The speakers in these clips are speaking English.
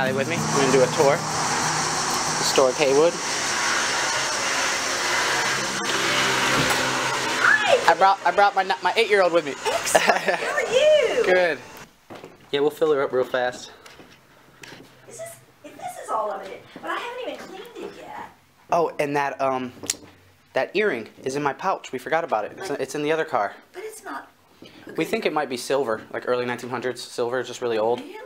Riley with me. We're going to do a tour. Historic Heywood. Hi! I brought my 8-year-old with me. Excellent. How are you? Good. Yeah, we'll fill her up real fast. This is all of it, but I haven't even cleaned it yet. Oh, and that earring is in my pouch. We forgot about it. It's in the other car. But it's not. We think it might be silver, like early 1900s silver, just really old. Really?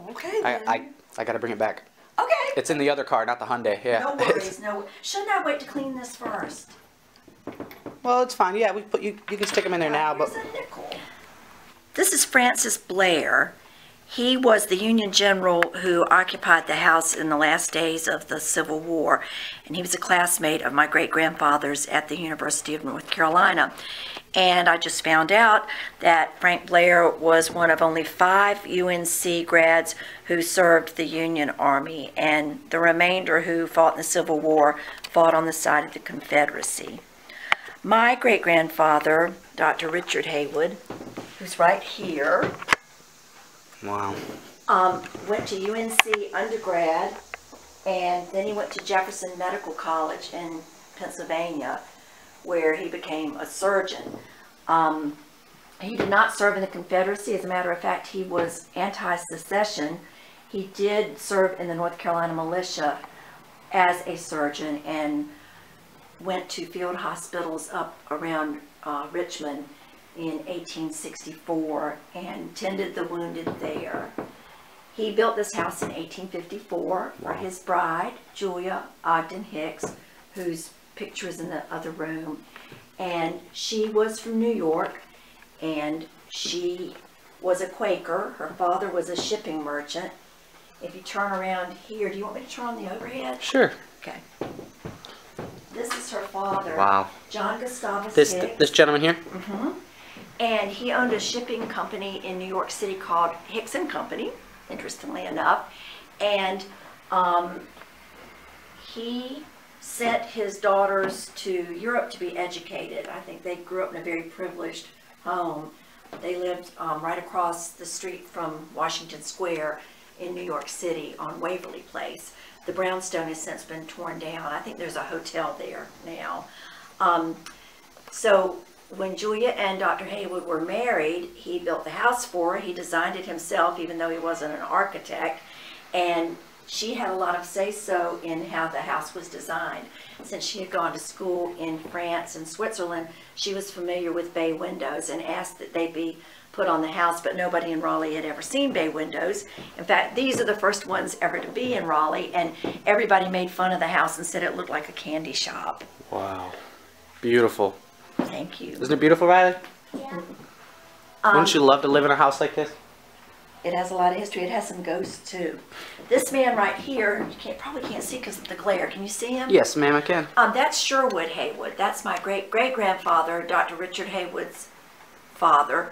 Okay, then. I got to bring it back. Okay. It's in the other car, not the Hyundai. Yeah. No worries. No. Shouldn't I wait to clean this first? Well, it's fine. Yeah, we put you can stick them in there now, but Here's a nickel. This is Francis Blair. He was the Union general who occupied the house in the last days of the Civil War, and he was a classmate of my great-grandfather's at the University of North Carolina. And I just found out that Frank Blair was one of only 5 UNC grads who served the Union Army, and the remainder who fought in the Civil War fought on the side of the Confederacy. My great-grandfather, Dr. Richard Heywood, who's right here, wow. went to UNC undergrad, and then he went to Jefferson Medical College in Pennsylvania, where he became a surgeon. He did not serve in the Confederacy. As a matter of fact, he was anti-secession. He did serve in the North Carolina militia as a surgeon and went to field hospitals up around Richmond in 1864 and tended the wounded there. He built this house in 1854 for his bride, Julia Ogden Hicks, whose picture is in the other room. And she was from New York, and she was a Quaker. Her father was a shipping merchant. If you turn around here, do you want me to turn on the overhead? Sure. Okay. This is her father, Wow. John Gustavus This Hicks. gentleman here? Mm-hmm. And he owned a shipping company in New York City called Hicks and Company, interestingly enough. And he sent his daughters to Europe to be educated. I think they grew up in a very privileged home. They lived right across the street from Washington Square in New York City on Waverly Place. The brownstone has since been torn down. I think there's a hotel there now. So when Julia and Dr. Heywood were married, he built the house for her. He designed it himself, even though he wasn't an architect. And she had a lot of say-so in how the house was designed. Since she had gone to school in France and Switzerland, she was familiar with bay windows and asked that they be put on the house, but nobody in Raleigh had ever seen bay windows. In fact, these are the first ones ever to be in Raleigh, and everybody made fun of the house and said it looked like a candy shop. Wow. Beautiful. Thank you. Isn't it beautiful, Riley? Yeah. Wouldn't you love to live in a house like this? It has a lot of history. It has some ghosts too. This man right here, you probably can't see because of the glare. Can you see him? Yes, ma'am, I can. That's Sherwood Heywood. That's my great-great-grandfather, Dr. Richard Heywood's father.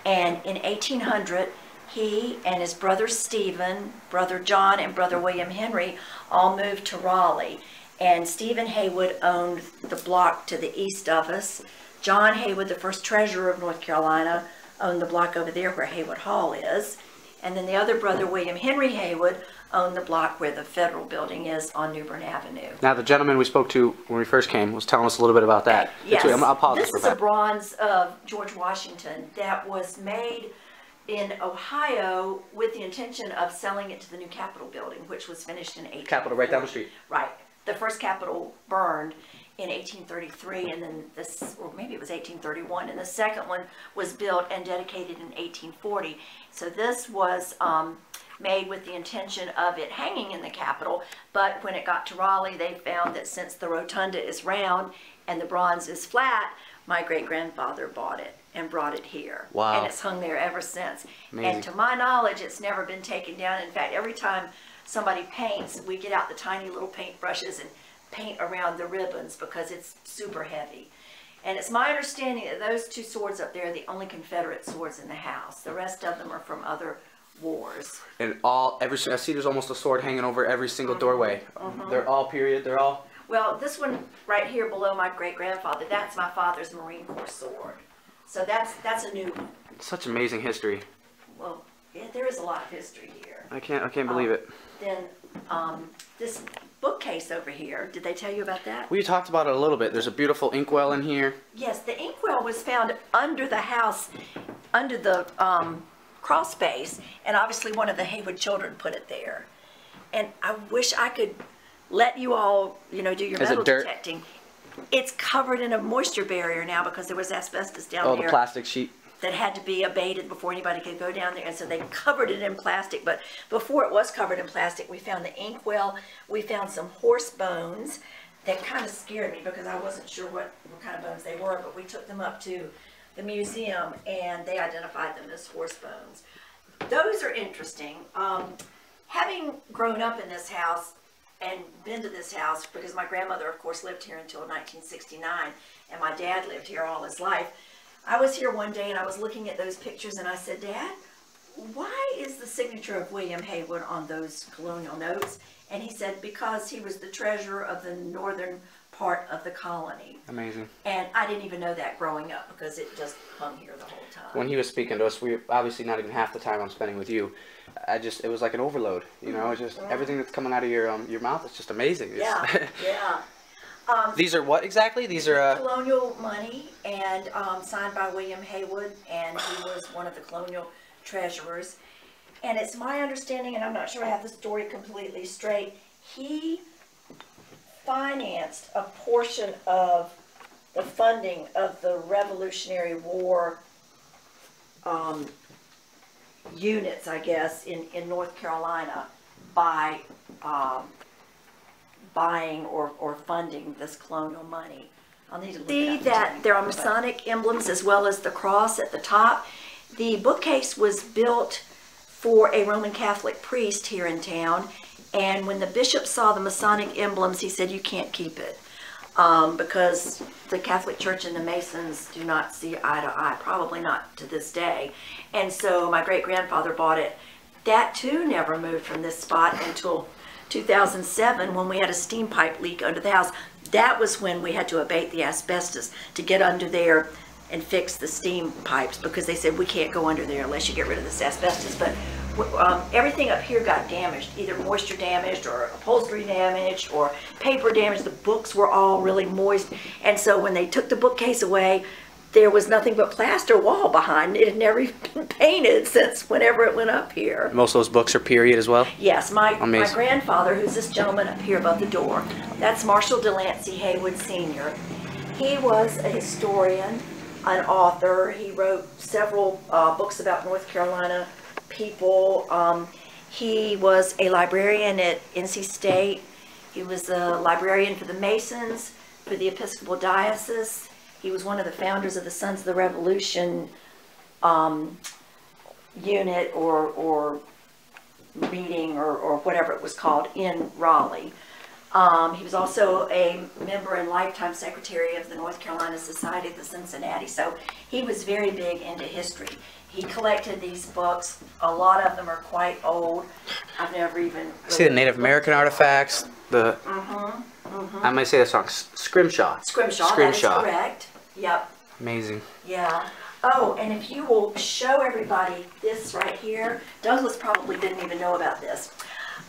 And in 1800, he and his brother Stephen, brother John, and brother William Henry all moved to Raleigh. And Stephen Heywood owned the block to the east of us. John Heywood, the first treasurer of North Carolina, owned the block over there where Haywood Hall is. And then the other brother, William Henry Heywood, owned the block where the Federal Building is on New Bern Avenue. Now, the gentleman we spoke to when we first came was telling us a little bit about that. Yes. I'll pause This for is a that. bronze of George Washington that was made in Ohio with the intention of selling it to the new Capitol building, which was finished in 1840. Capitol right down the street. Right. The first Capitol burned in 1833, and then this, or maybe it was 1831, and the second one was built and dedicated in 1840. So this was made with the intention of it hanging in the Capitol, but when it got to Raleigh, they found that since the rotunda is round and the bronze is flat, my great-grandfather bought it and brought it here. Wow. And it's hung there ever since. Amazing. And to my knowledge, it's never been taken down. In fact, every time somebody paints, we get out the tiny little paint brushes and paint around the ribbons because it's super heavy. And it's my understanding that those 2 swords up there are the only Confederate swords in the house. The rest of them are from other wars. And I see there's almost a sword hanging over every single doorway. They're all period, they're all... Well, this one right here below my great-grandfather, that's my father's Marine Corps sword. So that's a new one. Such amazing history. Well, yeah, there is a lot of history here. I can't believe it. Then this bookcase over here, did they tell you about that? We talked about it a little bit. There's a beautiful inkwell in here. Yes, the inkwell was found under the house, under the crawl space, and obviously one of the Haywood children put it there. And I wish I could let you all, do your metal detecting. It's covered in a moisture barrier now because there was asbestos down there. Oh, the plastic sheet. That had to be abated before anybody could go down there, and so they covered it in plastic. But before it was covered in plastic, we found the inkwell. We found some horse bones that kind of scared me because I wasn't sure what kind of bones they were, but we took them up to the museum and they identified them as horse bones. Those are interesting. Having grown up in this house and been to this house, because my grandmother, of course, lived here until 1969, and my dad lived here all his life. I was here one day and I was looking at those pictures and I said, Dad, why is the signature of William Heywood on those colonial notes? And he said, because he was the treasurer of the northern part of the colony. Amazing. And I didn't even know that growing up because it just hung here the whole time. When he was speaking to us, we obviously not even half the time I'm spending with you. It was like an overload, It's just everything that's coming out of your mouth. It's just amazing. Yeah, yeah. These are what exactly? These are colonial money, and signed by William Heywood, and he was one of the colonial treasurers. And it's my understanding, and I'm not sure I have the story completely straight, he financed a portion of the funding of the Revolutionary War units, I guess, in North Carolina by buying or funding this colonial money. I'll need to look it up. See that there are Masonic emblems as well as the cross at the top. The bookcase was built for a Roman Catholic priest here in town, and when the bishop saw the Masonic emblems, he said, you can't keep it because the Catholic Church and the Masons do not see eye to eye, probably not to this day. And so my great-grandfather bought it. That too never moved from this spot until 2007 when we had a steam pipe leak under the house. That was when we had to abate the asbestos to get under there and fix the steam pipes because they said we can't go under there unless you get rid of this asbestos. But everything up here got damaged, either moisture damaged or upholstery damaged or paper damaged. The books were all really moist. And so when they took the bookcase away, there was nothing but plaster wall behind. It had never been painted since whenever it went up here. Most of those books are period as well? Yes, my grandfather, who's this gentleman up here above the door, that's Marshall Delancey Heywood Sr. He was a historian, an author. He wrote several books about North Carolina people. He was a librarian at NC State. He was a librarian for the Masons, for the Episcopal Diocese. He was one of the founders of the Sons of the Revolution unit or meeting or whatever it was called in Raleigh. He was also a member and lifetime secretary of the North Carolina Society of the Cincinnati. So he was very big into history. He collected these books. A lot of them are quite old. I've never even... See the Native American artifacts, the... I might say this wrong. Scrimshaw. Scrimshaw, that is correct. Yep. Amazing. Yeah. Oh, and if you will show everybody this right here, Douglas probably didn't even know about this.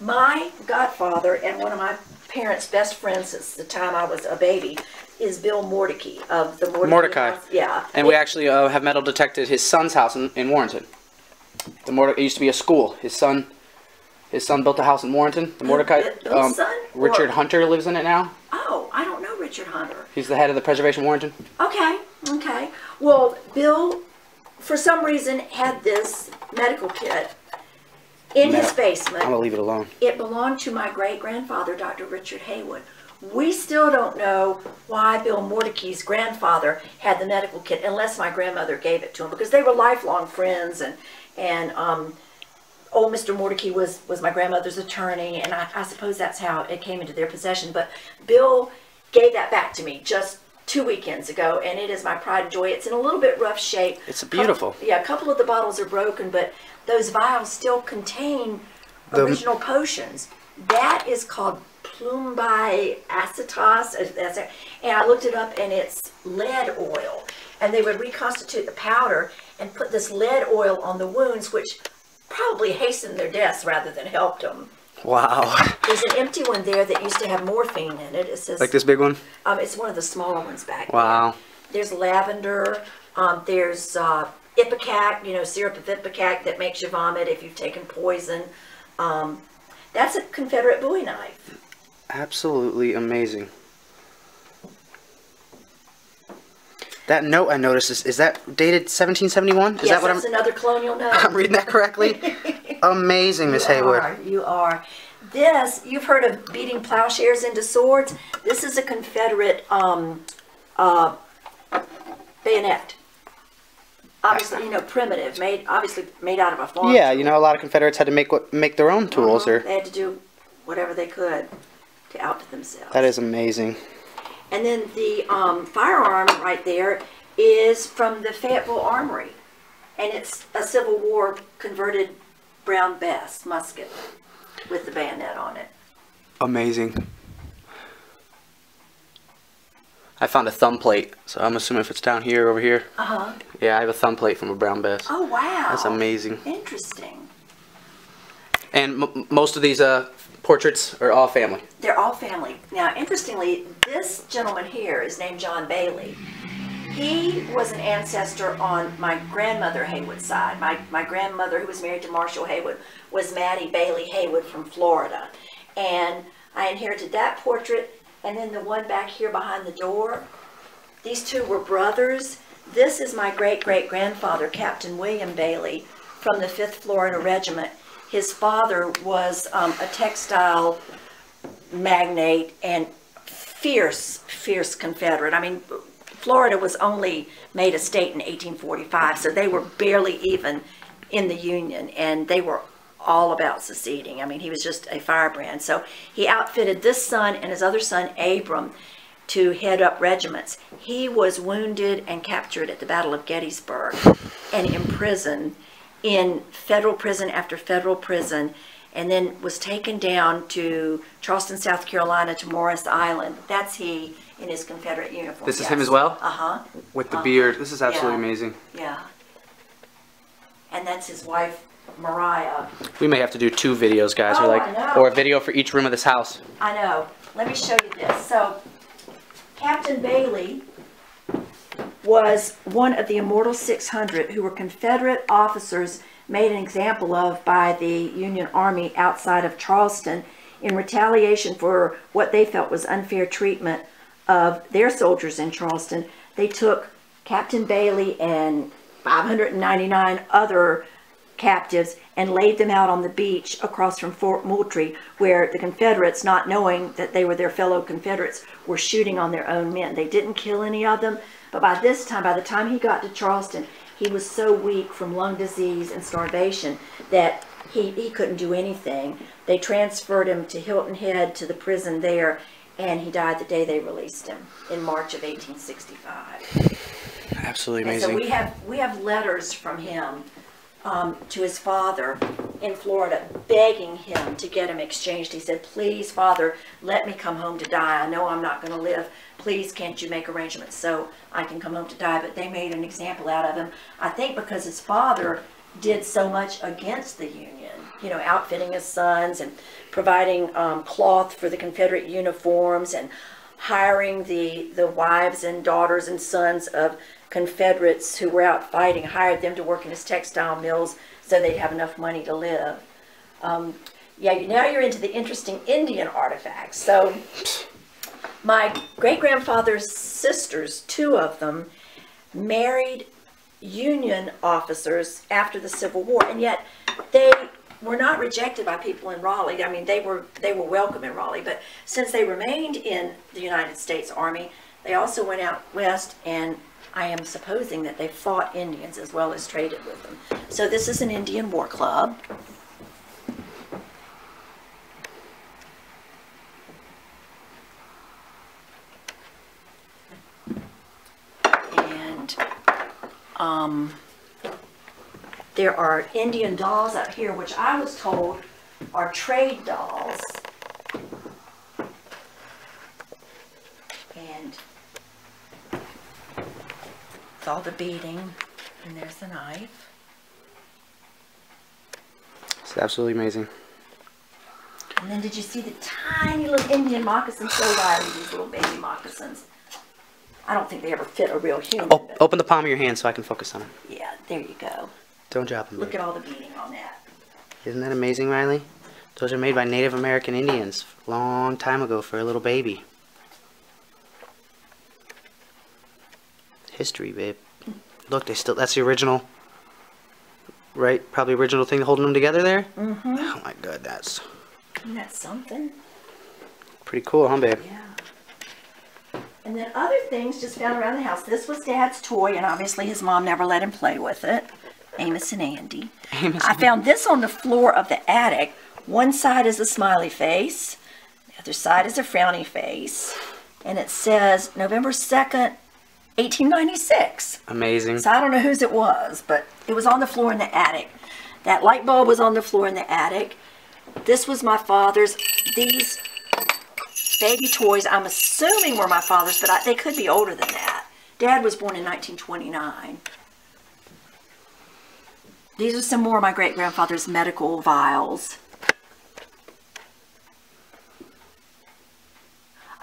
My godfather and one of my parents' best friends since the time I was a baby is Bill Mordecai of the Mordecai. House. Yeah. And we actually have metal detected his son's house in Warrenton. It used to be a school. His son built a house in Warrenton. The Mordecai. Bill's son? Richard Hunter lives in it now. Oh, I don't know Richard Hunter. He's the head of the Preservation Warrenton. Okay, okay. Well, Bill, for some reason, had this medical kit in his basement. I'm going to leave it alone. It belonged to my great-grandfather, Dr. Richard Heywood. We still don't know why Bill Mordecai's grandfather had the medical kit, unless my grandmother gave it to him, because they were lifelong friends, and old Mr. Mordecai was my grandmother's attorney, and I suppose that's how it came into their possession. But Bill gave that back to me just 2 weekends ago, and it is my pride and joy. It's in a little bit rough shape. It's beautiful. Yeah, a couple of the bottles are broken, but those vials still contain original potions. That is called plumbi acetos, and I looked it up, and it's lead oil. And they would reconstitute the powder and put this lead oil on the wounds, which probably hastened their deaths rather than helped them. Wow. There's an empty one there that used to have morphine in it. It says, Like this big one? it's one of the smaller ones back Wow. there. There's lavender. There's ipecac, syrup of ipecac that makes you vomit if you've taken poison. That's a Confederate Bowie knife. Absolutely amazing. That note I noticed, is that dated 1771? Is Yes, that what that's another colonial note. I'm reading that correctly? Amazing, Miss Heywood. You are. This, you've heard of beating plowshares into swords. This is a Confederate bayonet. Obviously, primitive, obviously made out of a farm. Yeah, a lot of Confederates had to make their own tools. Or They had to do whatever they could to outfit themselves. that is amazing. And then the firearm right there is from the Fayetteville Armory. And it's a Civil War converted Brown Bess musket with the bayonet on it. Amazing. I found a thumb plate, so I'm assuming if it's down here, over here. Uh-huh. Yeah, I have a thumb plate from a Brown Bess. Oh, wow. That's amazing. Interesting. And most of these portraits are all family. They're all family. Now, interestingly, this gentleman here is named John Bailey. He was an ancestor on my grandmother Heywood's side. My grandmother, who was married to Marshall Heywood, was Maddie Bailey Heywood from Florida. And I inherited that portrait, and then the one back here behind the door. These two were brothers. This is my great-great-grandfather, Captain William Bailey, from the 5th Florida Regiment. His father was a textile magnate and fierce Confederate. I mean, Florida was only made a state in 1845, so they were barely even in the Union, and they were all about seceding. I mean, he was just a firebrand. So he outfitted this son and his other son, Abram, to head up regiments. He was wounded and captured at the Battle of Gettysburg and imprisoned in federal prison after federal prison, and then was taken down to Charleston, South Carolina, to Morris Island. That's he in his Confederate uniform. This is him as well? Uh-huh. With the beard. This is absolutely amazing. Yeah. And that's his wife, Mariah. We may have to do 2 videos, guys, Oh, I know. or a video for each room of this house. I know. Let me show you this. So, Captain Bailey was one of the immortal 600 who were Confederate officers made an example of by the Union Army outside of Charleston in retaliation for what they felt was unfair treatment of their soldiers in Charleston. They took Captain Bailey and 599 other captives and laid them out on the beach across from Fort Moultrie, where the Confederates, not knowing that they were their fellow Confederates, were shooting on their own men. They didn't kill any of them, but by the time he got to Charleston, he was so weak from lung disease and starvation that he couldn't do anything. They transferred him to Hilton Head, to the prison there, and he died the day they released him in March of 1865. Absolutely And amazing. so we have letters from him to his father in Florida, begging him to get him exchanged. He said, "Please, Father, let me come home to die. I know I'm not going to live. Please, can't you make arrangements so I can come home to die?" But they made an example out of him, I think because his father did so much against the Union, outfitting his sons and providing cloth for the Confederate uniforms and hiring the wives and daughters and sons of Confederates who were out fighting, hired them to work in his textile mills so they'd have enough money to live. Yeah, now you're into the interesting Indian artifacts. So my great-grandfather's sisters, 2 of them, married Union officers after the Civil War, and yet they were not rejected by people in Raleigh. I mean, they were welcome in Raleigh, but since they remained in the United States Army, they also went out west, and I am supposing that they fought Indians as well as traded with them. So this is an Indian war club. And there are Indian dolls out here, which I was told are trade dolls. And it's all the beading, and there's the knife. It's absolutely amazing. And then did you see the tiny little Indian moccasins? So Riley, these little baby moccasins. I don't think they ever fit a real human. Oh, open the palm of your hand so I can focus on it. Yeah, there you go. Don't drop them. Look at all the beading on that. Isn't that amazing, Riley? Those are made by Native American Indians a long time ago for a little baby. History, babe. Look, that's the original, right? Probably original thing holding them together there? Mm-hmm. Oh my goodness. Isn't that something? Pretty cool, huh, babe? Yeah. And then other things just found around the house. This was Dad's toy, and obviously his mom never let him play with it. Amos and Andy. I found this on the floor of the attic. One side is a smiley face. The other side is a frowny face. And it says November 2nd, 1896. Amazing. So I don't know whose it was, but it was on the floor in the attic. That light bulb was on the floor in the attic. This was my father's. These baby toys, I'm assuming were my father's, but they could be older than that. Dad was born in 1929. These are some more of my great-grandfather's medical vials.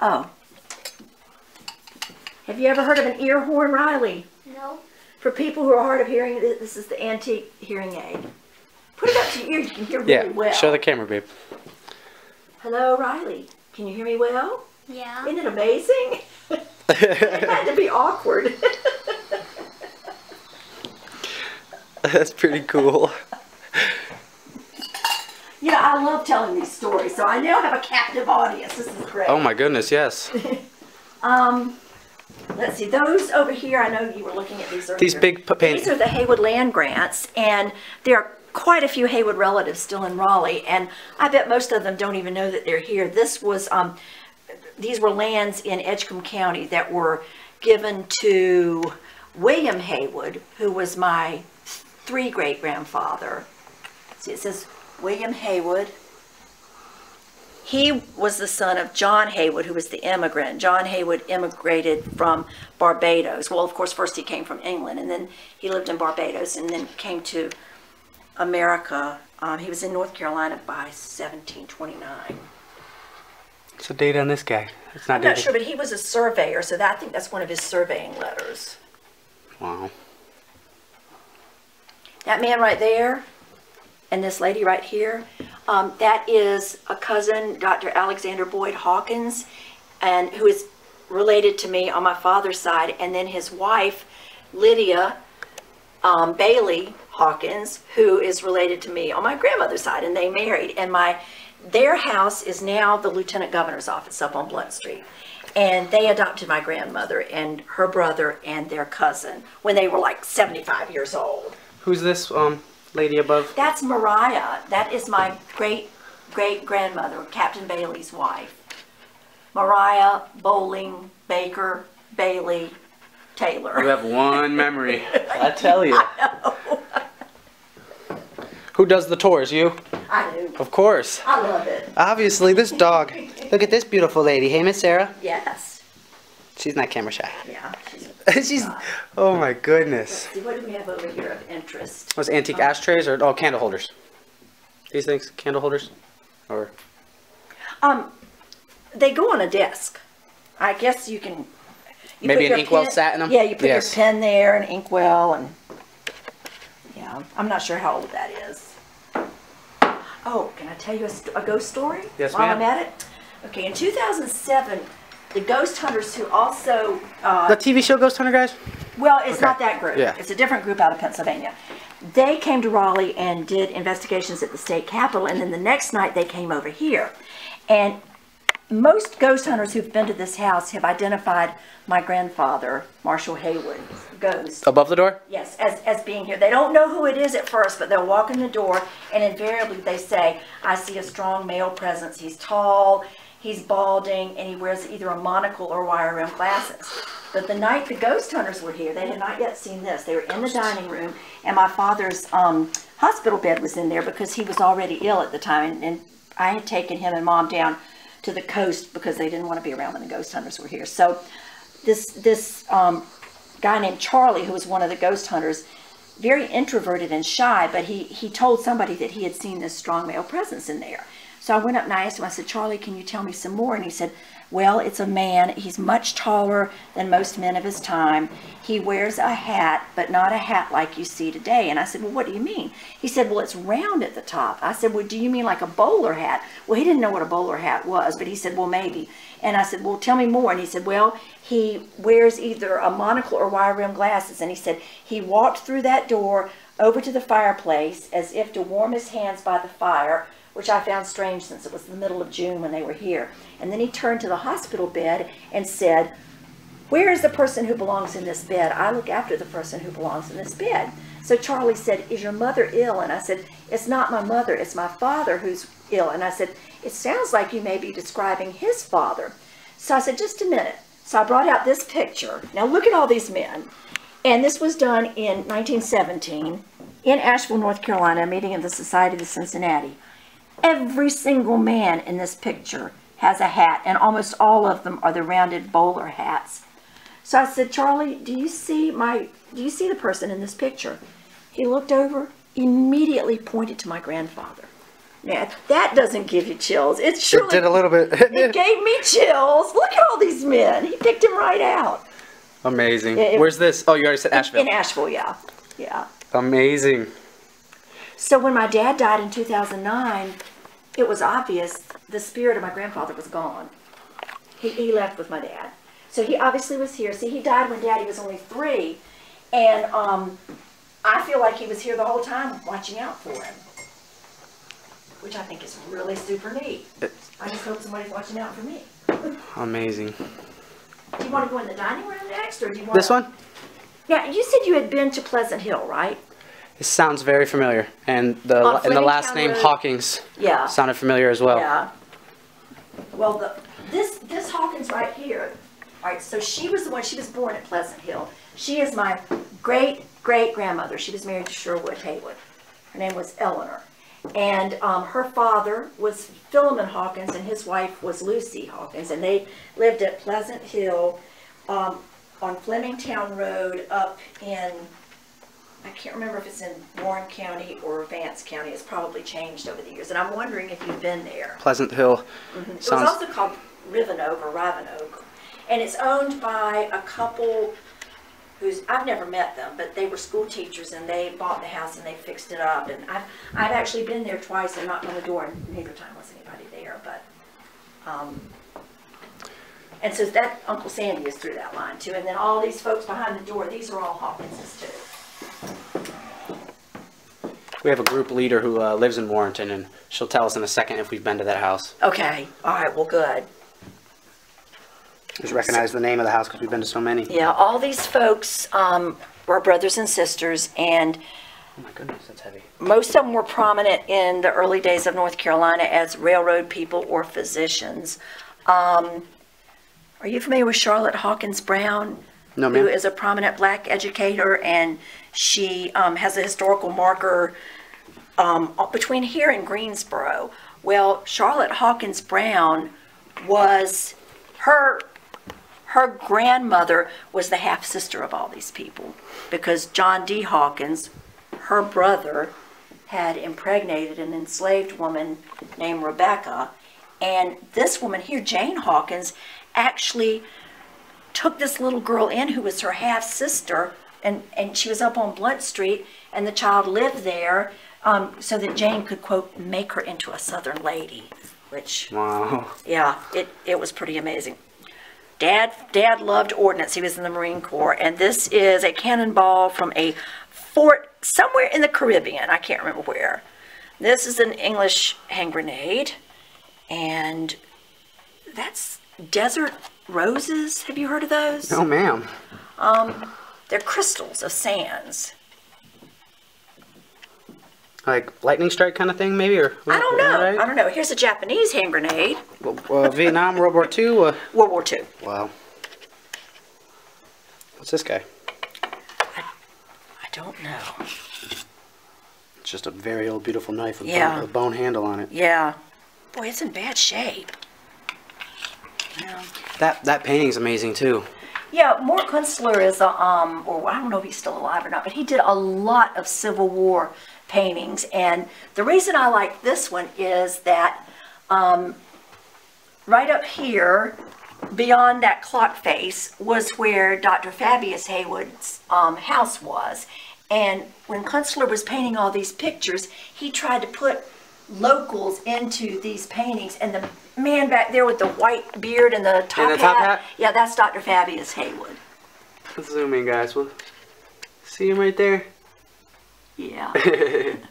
Oh. Have you ever heard of an ear horn, Riley? No. For people who are hard of hearing, this is the antique hearing aid. Put it up to your ear, you can hear really well. Show the camera, babe. Hello, Riley. Can you hear me well? Yeah. Isn't it amazing? It had to be awkward. That's pretty cool. You know, I love telling these stories, so I now have a captive audience. This is great. Oh my goodness, yes. Let's see, those over here, I know you were looking at these earlier. These big These are the Heywood land grants, and there are quite a few Heywood relatives still in Raleigh, and I bet most of them don't even know that they're here. This was, these were lands in Edgecombe County that were given to William Heywood, who was my great-grandfather. See, it says William Heywood. He was the son of John Heywood, who was the immigrant. John Heywood immigrated from Barbados. Well, of course, first he came from England, and then he lived in Barbados, and then came to America. He was in North Carolina by 1729. What's the date on this guy? It's I'm not sure, but he was a surveyor, so I think that's one of his surveying letters. Wow. That man right there, and this lady right here, that is a cousin, Dr. Alexander Boyd Hawkins, and who is related to me on my father's side, and then his wife, Lydia Bailey Hawkins, who is related to me on my grandmother's side, and they married. And their house is now the Lieutenant Governor's office up on Blunt Street. And they adopted my grandmother and her brother and their cousin when they were like 75 years old. Who's this lady above? That's Mariah. That is my great-grandmother, Captain Bailey's wife. Mariah Bowling Baker Bailey Taylor. You have one memory. I tell you. I know. Who does the tours? You? I do. Of course. I love it. Obviously, this dog. Look at this beautiful lady. Hey, Miss Sarah. Yes. She's not camera shy. Yeah. She's. Oh my goodness. Let's see, what do we have over here of interest? Those antique ashtrays or candle holders? These things, candle holders, or? They go on a desk. I guess you can. Maybe an Inkwell sat in them. Yeah, you put your pen there, an Inkwell, and yeah, I'm not sure how old that is. Oh, can I tell you a ghost story? Yes, while ma'am. I'm at it. Okay, in 2007, the ghost hunters who also The TV show Ghost Hunter, guys? well, it's not that group. Yeah. It's a different group out of Pennsylvania. They came to Raleigh and did investigations at the state capitol, and then the next night they came over here. And most ghost hunters who've been to this house have identified my grandfather, Marshall Heywood's ghost. Above the door? Yes, as being here. They don't know who it is at first, but they'll walk in the door, and invariably they say, I see a strong male presence. He's tall, he's balding, and he wears either a monocle or wire-rimmed glasses. But the night the ghost hunters were here, they had not yet seen this. They were in the dining room, and my father's hospital bed was in there because he was already ill at the time, and I had taken him and Mom down to the coast because they didn't want to be around when the ghost hunters were here. So this guy named Charlie, who was one of the ghost hunters, very introverted and shy, but he told somebody that he had seen this strong male presence in there. So I went up and I asked him, I said, Charlie, can you tell me some more? And he said, well, it's a man. He's much taller than most men of his time. He wears a hat, but not a hat like you see today. And I said, well, what do you mean? He said, well, it's round at the top. I said, well, do you mean like a bowler hat? Well, he didn't know what a bowler hat was, but he said, well, maybe. And I said, well, tell me more. And he said, well, he wears either a monocle or wire-rimmed glasses. And he said, he walked through that door over to the fireplace as if to warm his hands by the fire, which I found strange since it was the middle of June when they were here. And then he turned to the hospital bed and said, where is the person who belongs in this bed? I look after the person who belongs in this bed. So Charlie said, is your mother ill? And I said, it's not my mother, it's my father who's ill. And I said, it sounds like you may be describing his father. So I said, just a minute. So I brought out this picture. Now look at all these men. And this was done in 1917 in Asheville, North Carolina, a meeting of the Society of Cincinnati. Every single man in this picture has a hat, and almost all of them are the rounded bowler hats. So I said, Charlie, do you see the person in this picture? He looked over, immediately pointed to my grandfather. Now, if that doesn't give you chills, it surely did a little bit. It gave me chills. Look at all these men. He picked him right out. Amazing. Where's this? Oh, you already said Asheville. In Asheville, yeah. Yeah. Amazing. So when my dad died in 2009, it was obvious the spirit of my grandfather was gone. He left with my dad. So he obviously was here. See, he died when Daddy was only 3. And I feel like he was here the whole time watching out for him, which I think is really super neat. I just hope somebody's watching out for me. Amazing. Do you want to go in the dining room next, or do you want this one? Yeah, you said you had been to Pleasant Hill, right? It sounds very familiar, and the last name Road. Hawkins sounded familiar as well. Yeah. Well, this Hawkins right here. All right, so she was the one. She was born at Pleasant Hill. She is my great grandmother. She was married to Sherwood Heywood. Her name was Eleanor, and her father was Philemon Hawkins, and his wife was Lucy Hawkins, and they lived at Pleasant Hill on Flemingtown Road up in, I can't remember if it's in Warren County or Vance County. It's probably changed over the years, and I'm wondering if you've been there. Pleasant Hill. Mm-hmm. It was also called Rivenoak or Ravenoak, and it's owned by a couple who's, I've never met them, but they were school teachers, and they bought the house and they fixed it up. And I've actually been there twice and knocked on the door, and neither time was anybody there. But and so that Uncle Sandy is through that line too, and then all these folks behind the door, these are all Hawkinses too. We have a group leader who lives in Warrenton, and she'll tell us in a second if we've been to that house. Okay, all right, well, good. Just recognize the name of the house because we've been to so many. Yeah, all these folks were brothers and sisters, and oh my goodness, that's heavy. Most of them were prominent in the early days of North Carolina as railroad people or physicians. Are you familiar with Charlotte Hawkins Brown? No, ma'am. Who is a prominent black educator, and she has a historical marker between here and Greensboro. Well, Charlotte Hawkins Brown was, her grandmother was the half-sister of all these people, because John D. Hawkins, her brother, had impregnated an enslaved woman named Rebecca, and this woman here, Jane Hawkins, actually took this little girl in who was her half-sister, and she was up on Blunt Street, and the child lived there so that Jane could, quote, make her into a Southern lady, which, wow. Yeah, it was pretty amazing. Dad loved ordnance. He was in the Marine Corps, and this is a cannonball from a fort somewhere in the Caribbean. I can't remember where. This is an English hand grenade, and that's desert roses. Have you heard of those? No, ma'am. They're crystals of sands. Like lightning strike kind of thing, maybe? Or I don't know. Right? I don't know. Here's a Japanese hand grenade. Vietnam, World War II? World War II. Wow. What's this guy? I don't know. It's just a very old, beautiful knife with Yeah. a bone handle on it. Yeah. Boy, it's in bad shape. Yeah. That painting's amazing, too. Yeah, Mort Kunstler is a, or I don't know if he's still alive or not, but he did a lot of Civil War paintings. And the reason I like this one is that right up here, beyond that clock face, was where Dr. Fabius Heywood's house was. And when Kunstler was painting all these pictures, he tried to put locals into these paintings, and the man back there with the white beard and the top hat, yeah, that's Dr. Fabius Heywood. Let's zoom in, guys. We'll see him right there. Yeah. Amazing.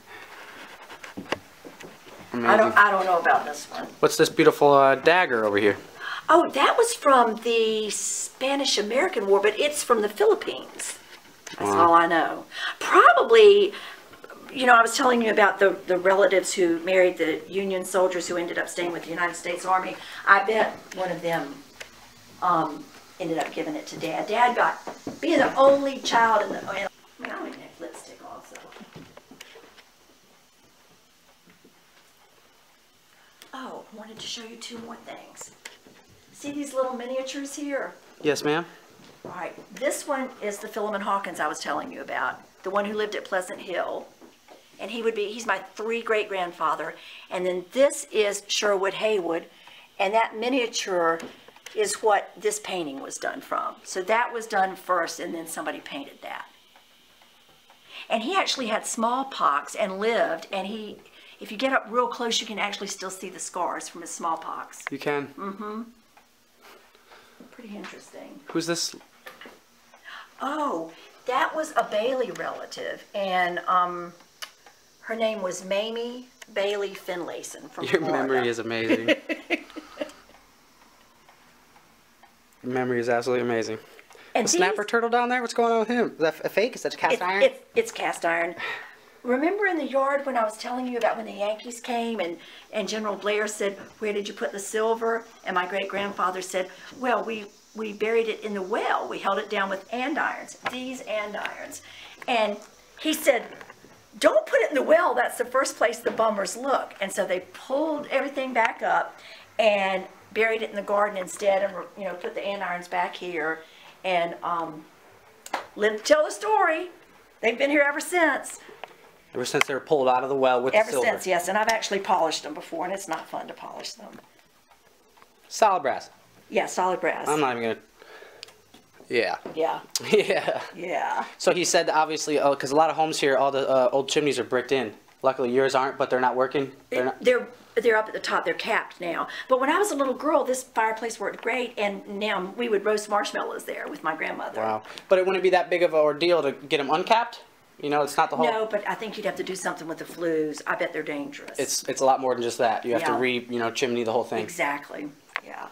I don't know about this one. What's this beautiful dagger over here? Oh, that was from the Spanish-American War, but it's from the Philippines. That's all I know. Probably. You know, I was telling you about the relatives who married the Union soldiers who ended up staying with the United States Army. I bet one of them ended up giving it to Dad. Dad got, being the only child in the, I mean, I don't even have lipstick also. Oh, I wanted to show you two more things. See these little miniatures here? Yes, ma'am. All right, this one is the Philemon Hawkins I was telling you about, the one who lived at Pleasant Hill. And he's my 3 great-grandfather. And then this is Sherwood Haywood, and that miniature is what this painting was done from. So that was done first, and then somebody painted that. And he actually had smallpox and lived, and if you get up real close, you can actually still see the scars from his smallpox. You can? Mm-hmm. Pretty interesting. Who's this? Oh, that was a Bailey relative, and her name was Mamie Bailey Finlayson from Your Florida. memory is amazing. Your memory is absolutely amazing. And the snapper turtle down there, what's going on with him? Is that a fake? Is that cast iron? It's cast iron. Remember in the yard when I was telling you about when the Yankees came and General Blair said, "Where did you put the silver?" And my great-grandfather said, "Well, we buried it in the well. We held it down with andirons, these andirons." And he said, "Don't put it in the well. That's the first place the bummers look." And so they pulled everything back up and buried it in the garden instead, and put the andirons back here, and lived to tell the story. They've been here ever since. Ever since they were pulled out of the well with the silver. Ever since, yes. And I've actually polished them before, and it's not fun to polish them. Solid brass. Yeah, solid brass. I'm not even gonna. Yeah. Yeah. Yeah. Yeah. So he said, obviously, because a lot of homes here, all the old chimneys are bricked in. Luckily, yours aren't, but they're not working. They're up at the top. They're capped now. But when I was a little girl, this fireplace worked great, and now we would roast marshmallows there with my grandmother. Wow. But it wouldn't be that big of an ordeal to get them uncapped? You know, it's not the whole... No, but I think you'd have to do something with the flues. I bet they're dangerous. It's a lot more than just that. You have to chimney the whole thing. Exactly. Yeah.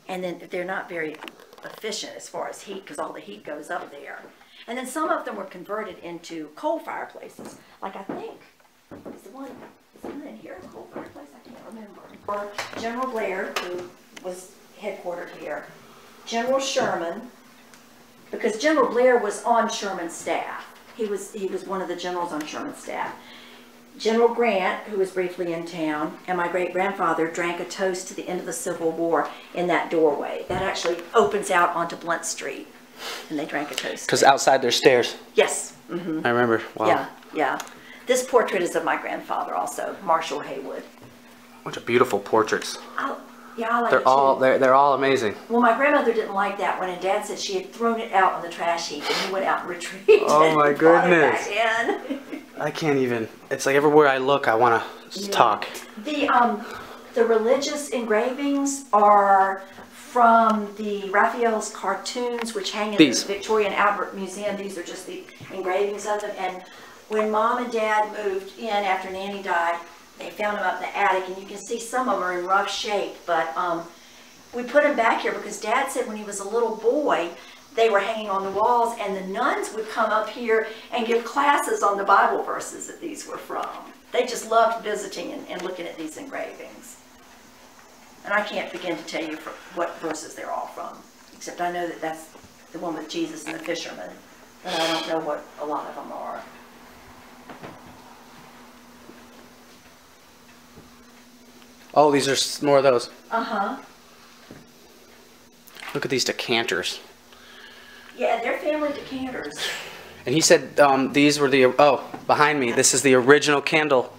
And then they're not very efficient as far as heat, because all the heat goes up there. And then some of them were converted into coal fireplaces. Like I think, is the one in here a coal fireplace? I can't remember. Or General Blair, who was headquartered here. General Sherman, because General Blair was on Sherman's staff. He was one of the generals on Sherman's staff. General Grant, who was briefly in town, and my great-grandfather drank a toast to the end of the Civil War in that doorway. That actually opens out onto Blunt Street, and they drank a toast. Because outside there's stairs. Yes. Mm-hmm. I remember. Wow. Yeah, yeah. This portrait is of my grandfather also, Marshall Heywood. Bunch of beautiful portraits. Yeah, I like it too. They're all amazing. Well, my grandmother didn't like that one, and Dad said she had thrown it out on the trash heap, and he went out and retrieved Oh it. my And brought it goodness. back in. I can't even. It's like everywhere I look, I want to talk. The religious engravings are from the Raphael's cartoons, which hang in the Victoria and Albert Museum. These are just the engravings of them. And when Mom and Dad moved in after Nanny died, they found them up in the attic, and you can see some of them are in rough shape, but we put them back here because Dad said when he was a little boy, they were hanging on the walls, and the nuns would come up here and give classes on the Bible verses that these were from. They just loved visiting and looking at these engravings. And I can't begin to tell you what verses they're all from, except I know that that's the one with Jesus and the fisherman, but I don't know what a lot of them are. Oh, these are more of those. Uh-huh. Look at these decanters. Yeah, they're family decanters. And he said these were the, oh, behind me, this is the original candle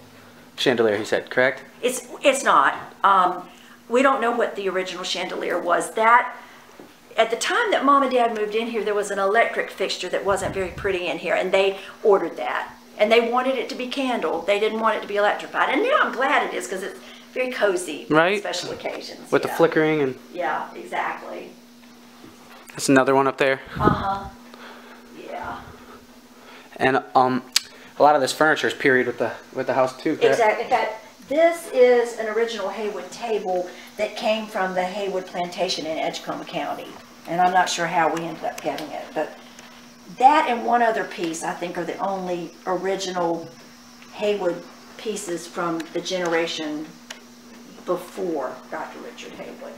chandelier, he said, correct? It's not. We don't know what the original chandelier was. That, at the time that Mom and Dad moved in here, there was an electric fixture that wasn't very pretty in here, and they ordered that. And they wanted it to be candle. They didn't want it to be electrified. And now I'm glad it is, because it's very cozy for right? special occasions. With the flickering and... Yeah, exactly. That's another one up there. Uh-huh. Yeah. And a lot of this furniture is period with the house too, correct? Exactly. In fact, this is an original Heywood table that came from the Heywood plantation in Edgecombe County. And I'm not sure how we ended up getting it, but that and one other piece, I think, are the only original Heywood pieces from the generation before Dr. Richard Heywood.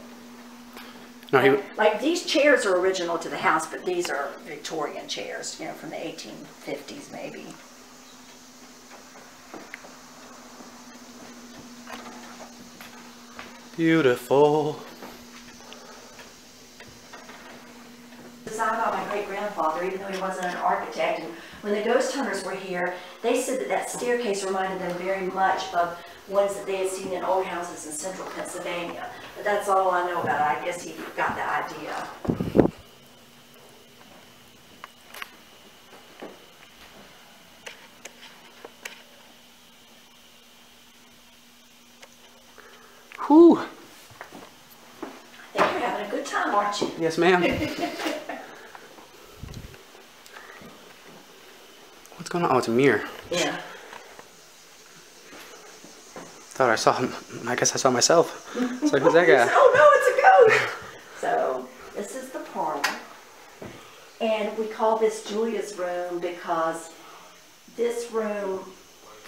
No, like these chairs are original to the house, but these are Victorian chairs, you know, from the 1850s maybe. Beautiful. Designed by my great-grandfather, even though he wasn't an architect. And when the ghost hunters were here, they said that that staircase reminded them very much of ones that they had seen in old houses in central Pennsylvania. But that's all I know about it. I guess he got the idea. Whew. I think you're having a good time, aren't you? Yes, ma'am. What's going on? Oh, it's a mirror. Yeah. Thought I saw him. I guess I saw myself. It's like, who's that guy? Oh no, it's a ghost! So, this is the parlor. And we call this Julia's room because this room,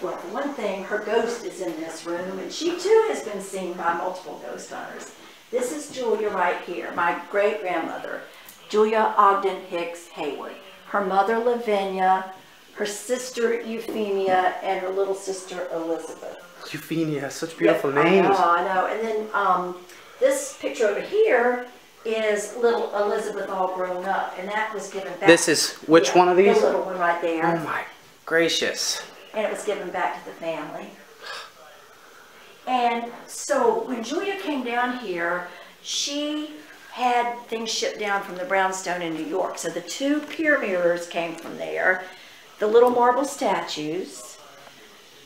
well, for one thing, her ghost is in this room, and she too has been seen by multiple ghost hunters. This is Julia right here, my great-grandmother, Julia Ogden Hicks Haywood. Her mother, Lavinia, her sister, Euphemia, and her little sister, Elizabeth. Euphemia, such beautiful Yep, names. I know. And then this picture over here is little Elizabeth all grown up, and that was given back. This is which one of these? The little one right there. Oh my gracious. And it was given back to the family. And so when Julia came down here, she had things shipped down from the brownstone in New York. So the two pier mirrors came from there, the little marble statues,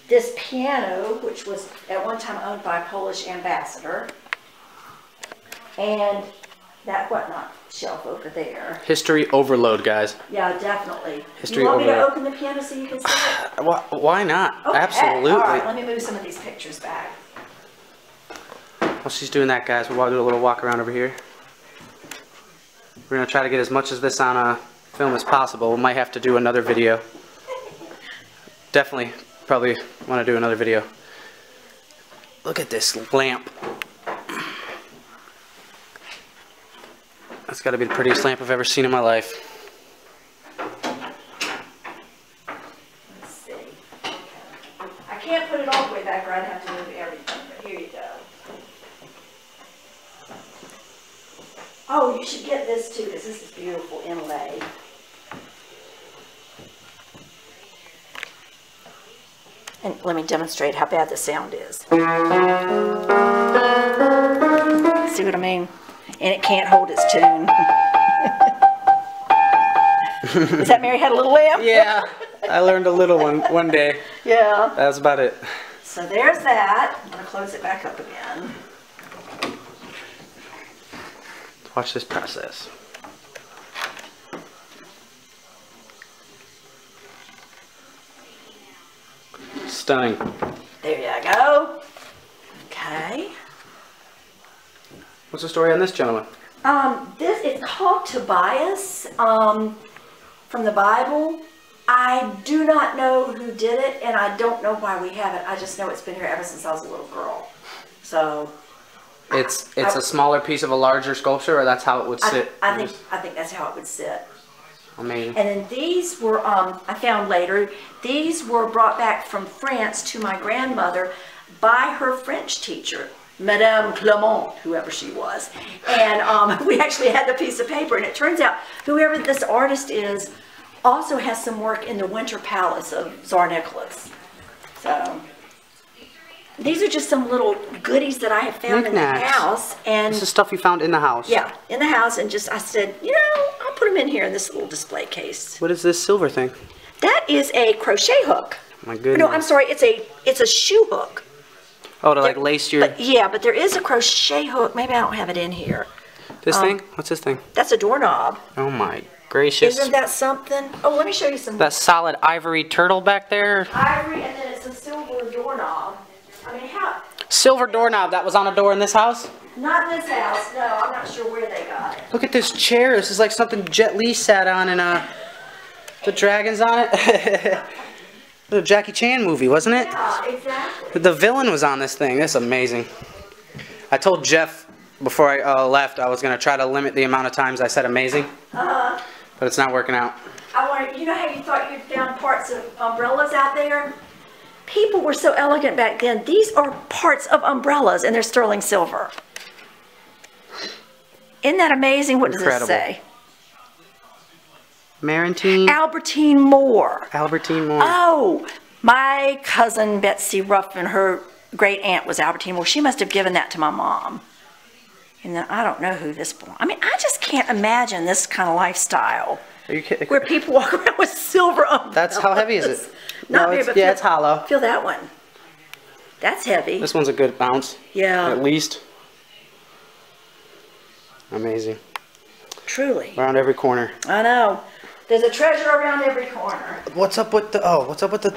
this piano, which was at one time owned by a Polish ambassador, and that whatnot shelf over there. History overload, guys. Yeah, definitely. History you want me to overload. open the piano so you can see it? Why not? Okay. Absolutely. All right, let me move some of these pictures back. While she's doing that, guys, we'll do a little walk around over here. We're going to try to get as much of this on film as possible. We might have to do another video. Definitely, probably want to do another video. Look at this lamp. That's got to be the prettiest lamp I've ever seen in my life. Let's see. I can't put it all the way back or I'd have to move everything, but here you go. Oh, you should get this too, because this is beautiful inlay. And let me demonstrate how bad the sound is. See what I mean? And it can't hold its tune. Is that Mary Had a Little Lamb? Yeah, I learned a little one day. Yeah. That was about it. So there's that. I'm going to close it back up again. Watch this process. Stunning. There you go. Okay. What's the story on this gentleman? This is called Tobias from the Bible. I do not know who did it, and I don't know why we have it. I just know it's been here ever since I was a little girl. So It's a smaller piece of a larger sculpture, or that's how it would sit? I think that's how it would sit. Amazing. And then these were, I found later, these were brought back from France to my grandmother by her French teacher. Madame Clement, whoever she was. And we actually had the piece of paper, and it turns out whoever this artist is also has some work in the Winter Palace of Tsar Nicholas. So these are just some little goodies that I have found in the house. And this is stuff you found in the house. Yeah, in the house, and just I said, you know, I'll put them in here in this little display case. What is this silver thing? That is a crochet hook. My goodness. No, I'm sorry, it's a shoe hook. Oh, to like lace your... Yeah, but there is a crochet hook. Maybe I don't have it in here. This thing? What's this thing? That's a doorknob. Oh my gracious. Isn't that something? Oh, let me show you some. That solid ivory turtle back there? Ivory, and then it's a silver doorknob. I mean, how? Silver doorknob that was on a door in this house? Not in this house, no. I'm not sure where they got it. Look at this chair. This is like something Jet Li sat on and the dragons on it. The Jackie Chan movie, wasn't it? Yeah, exactly. The villain was on this thing. That's amazing. I told Jeff before I left I was going to try to limit the amount of times I said amazing. But it's not working out. You know how you thought you'd found parts of umbrellas out there? People were so elegant back then. These are parts of umbrellas, and they're sterling silver. Isn't that amazing? What does this say? Marantine? Albertine Moore. Albertine Moore. Oh, my cousin Betsy Ruffin, her great aunt was Albertine Moore. She must have given that to my mom. And then I don't know who this belongs. I mean, I just can't imagine this kind of lifestyle. Are you kidding? Where people walk around with silver umbrellas. That's how heavy is it? Not very, but yeah, it's hollow. Feel that one. That's heavy. This one's a good bounce. Yeah. At least. Amazing. Truly. Around every corner. I know. There's a treasure around every corner. What's up with the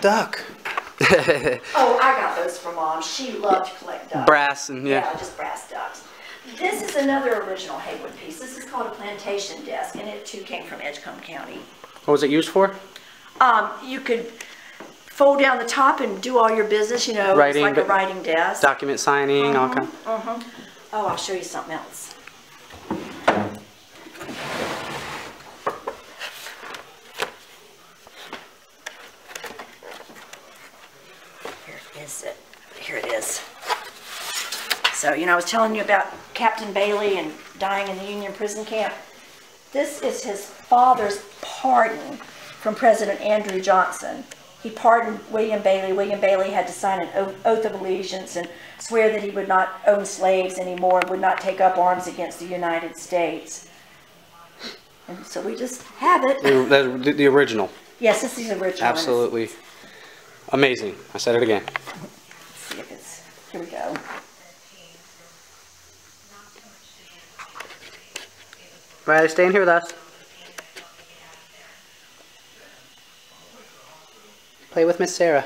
duck? Oh, I got those from Mom. She loved to collect ducks. Brass and yeah, just brass ducks. This is another original Heywood piece. This is called a plantation desk, and it too came from Edgecombe County. What was it used for? You could fold down the top and do all your business, you know, writing, it's like a writing desk. Document signing, all kinds. Oh, I'll show you something else. Here it is. So, you know, I was telling you about Captain Bailey and dying in the Union prison camp. This is his father's pardon from President Andrew Johnson. He pardoned William Bailey. William Bailey had to sign an oath of allegiance and swear that he would not own slaves anymore and would not take up arms against the United States. And so we just have it. The original. Yes, this is the original. Absolutely amazing. I said it again. Let's see if it's, here we go. Riley, staying here with us. Play with Miss Sarah.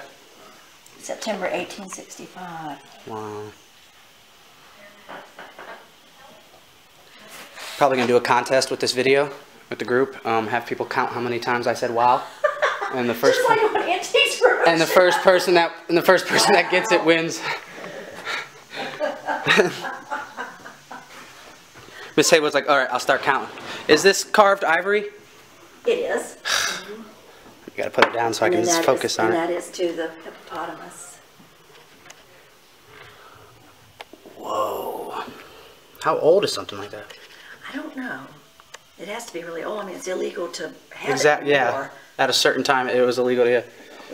September 1865. Wow. Probably gonna do a contest with this video with the group. Have people count how many times I said wow. And the first just like on Antiques Roadshow. and the first person that gets it wins. Miss Haywood's like, all right, I'll start counting. Is this carved ivory? It is. You gotta put it down so I can just focus on it. And that is to the hippopotamus. Whoa. How old is something like that? I don't know. It has to be really old. I mean, it's illegal to have Exactly. it Yeah. anymore. At a certain time, it was illegal. Yeah.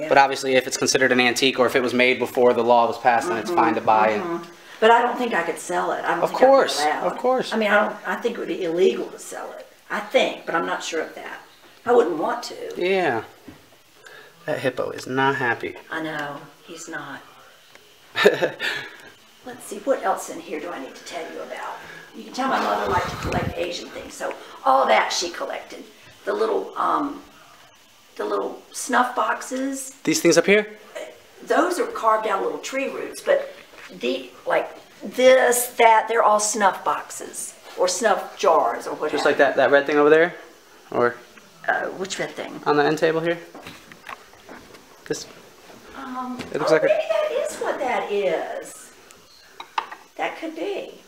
But obviously, if it's considered an antique or if it was made before the law was passed, then it's fine to buy. And But I don't think I could sell it. I don't Of think I'd be course, allowed. of course. I mean, I think it would be illegal to sell it. I think, but I'm not sure of that. I wouldn't want to. Yeah. That hippo is not happy. I know. He's not. Let's see. What else in here do I need to tell you about? You can tell my mother liked to collect Asian things. So all that she collected. The little snuff boxes. These things up here? Those are carved out of little tree roots, but like this, that, they're all snuff boxes or snuff jars or whatever. Just like that red thing over there? Or which red thing? on the end table here? This. It looks like maybe that is what that is. That could be.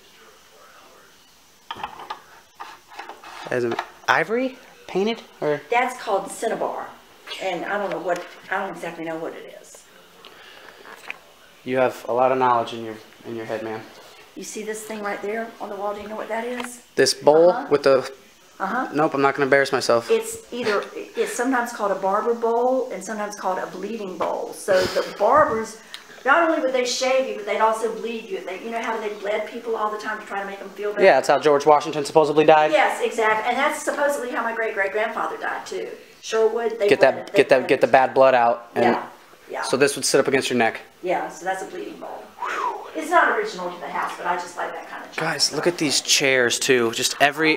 As an ivory painted or? That's called cinnabar, and I don't exactly know what it is. You have a lot of knowledge in your head, man. You see this thing right there on the wall? Do you know what that is? This bowl with the... Nope, I'm not going to embarrass myself. It's sometimes called a barber bowl and sometimes called a bleeding bowl. So the barbers, not only would they shave you, but they'd also bleed you. You know how they bled people all the time to try to make them feel better? Yeah, that's how George Washington supposedly died. Yes, exactly. And that's supposedly how my great-great-grandfather died too. Sherwood, they get the bad blood out. And yeah. So this would sit up against your neck. Yeah, so that's a bleeding bowl. It's not original to the house, but I just like that kind of chair. Guys, look at these chairs too. Just every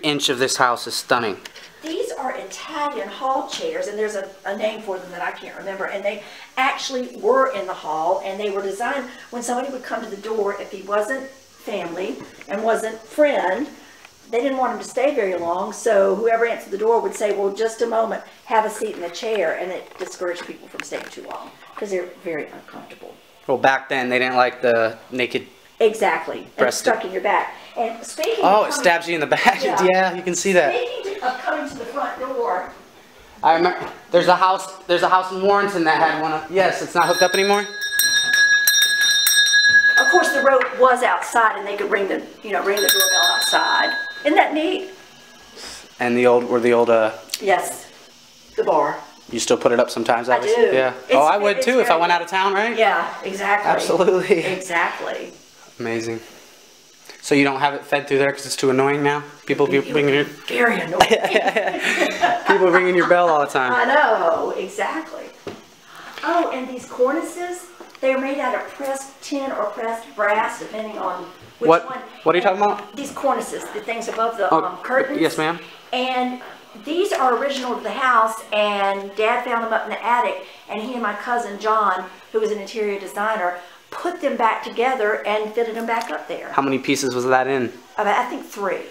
inch of this house is stunning. These are Italian hall chairs, and there's a name for them that I can't remember. And they actually were in the hall, and they were designed when somebody would come to the door, if he wasn't family and wasn't friend, they didn't want him to stay very long. So whoever answered the door would say, well, just a moment, have a seat in the chair. And it discouraged people from staying too long because they're very uncomfortable. Well, back then, they didn't like the naked... Exactly. And it's stuck in your back. And speaking of it stabs you in the back. Yeah, you can see that. Speaking of coming to the front door... I remember, there's a house in Warrenton that had one of... Yes, it's not hooked up anymore? Of course, the rope was outside, and they could ring the doorbell outside. Isn't that neat? And the old... Yes, the bar. You still put it up sometimes, obviously? I do. Yeah. I would too if I went out of town, right? Yeah, exactly. Absolutely. Exactly. Amazing. So you don't have it fed through there because it's too annoying now? People be ringing your... Very annoying. People ringing your bell all the time. I know, exactly. Oh, and these cornices, they're made out of pressed tin or pressed brass, depending on which one. What are you talking about? These cornices, the things above the curtains. Yes, ma'am. And these are original to the house, and Dad found them up in the attic, and he and my cousin John, who was an interior designer, put them back together and fitted them back up there. How many pieces was that in? I think 3.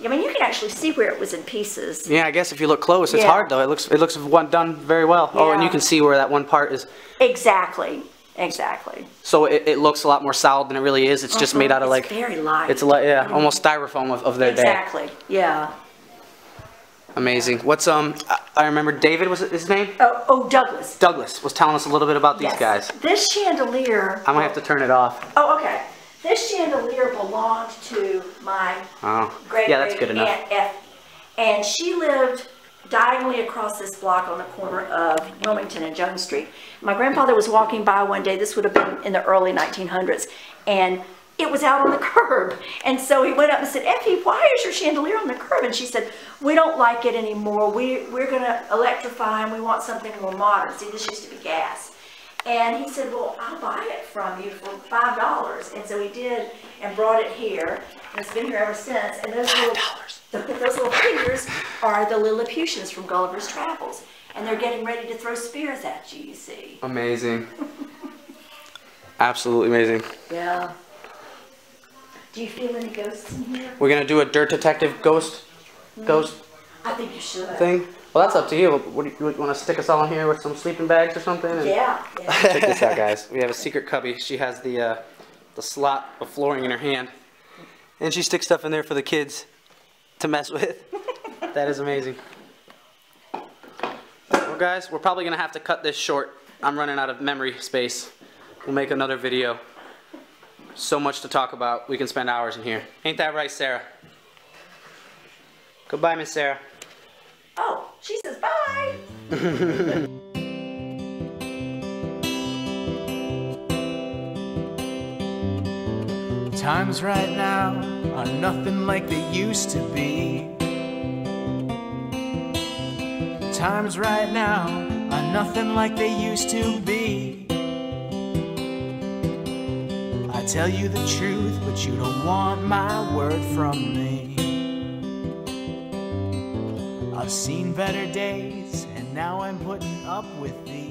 I mean, you can actually see where it was in pieces. Yeah, I guess if you look close, it's hard though. It looks done very well. Yeah. Oh, and you can see where that one part is. Exactly. Exactly. So it looks a lot more solid than it really is. It's just made out of It's very light. It's almost styrofoam of their day. Exactly. Yeah. Amazing. What's I remember David was his name? Oh, Douglas. Douglas was telling us a little bit about these guys. This chandelier. I might have to turn it off. Oh, okay. This chandelier belonged to my great that's good enough. Aunt Effie, and she lived diagonally across this block on the corner of Wilmington and Jones Street. My grandfather was walking by one day. This would have been in the early 1900s, and it was out on the curb. And so he went up and said, Effie, why is your chandelier on the curb? And she said, we don't like it anymore. We're going to electrify, and we want something more modern. See, this used to be gas. And he said, well, I'll buy it from you for $5. And so he did and brought it here. And it's been here ever since. And those little figures are the Lilliputians from Gulliver's Travels. And they're getting ready to throw spears at you, you see. Amazing. Absolutely amazing. Yeah. Do you feel any ghosts in here? We're going to do a Dirt Detective ghost I think you should. thing. Well, that's up to you. What do you want to stick us all in here with some sleeping bags or something? Yeah. Check this out, guys. We have a secret cubby. She has the slot of flooring in her hand, and she sticks stuff in there for the kids to mess with. That is amazing. Well, guys, we're probably gonna have to cut this short. I'm running out of memory space. We'll make another video. So much to talk about. We can spend hours in here. Ain't that right, Sarah? Goodbye, Miss Sarah. Oh, she says bye. Times right now are nothing like they used to be. Times right now are nothing like they used to be. I tell you the truth, but you don't want my word from me. I've seen better days, and now I'm putting up with these.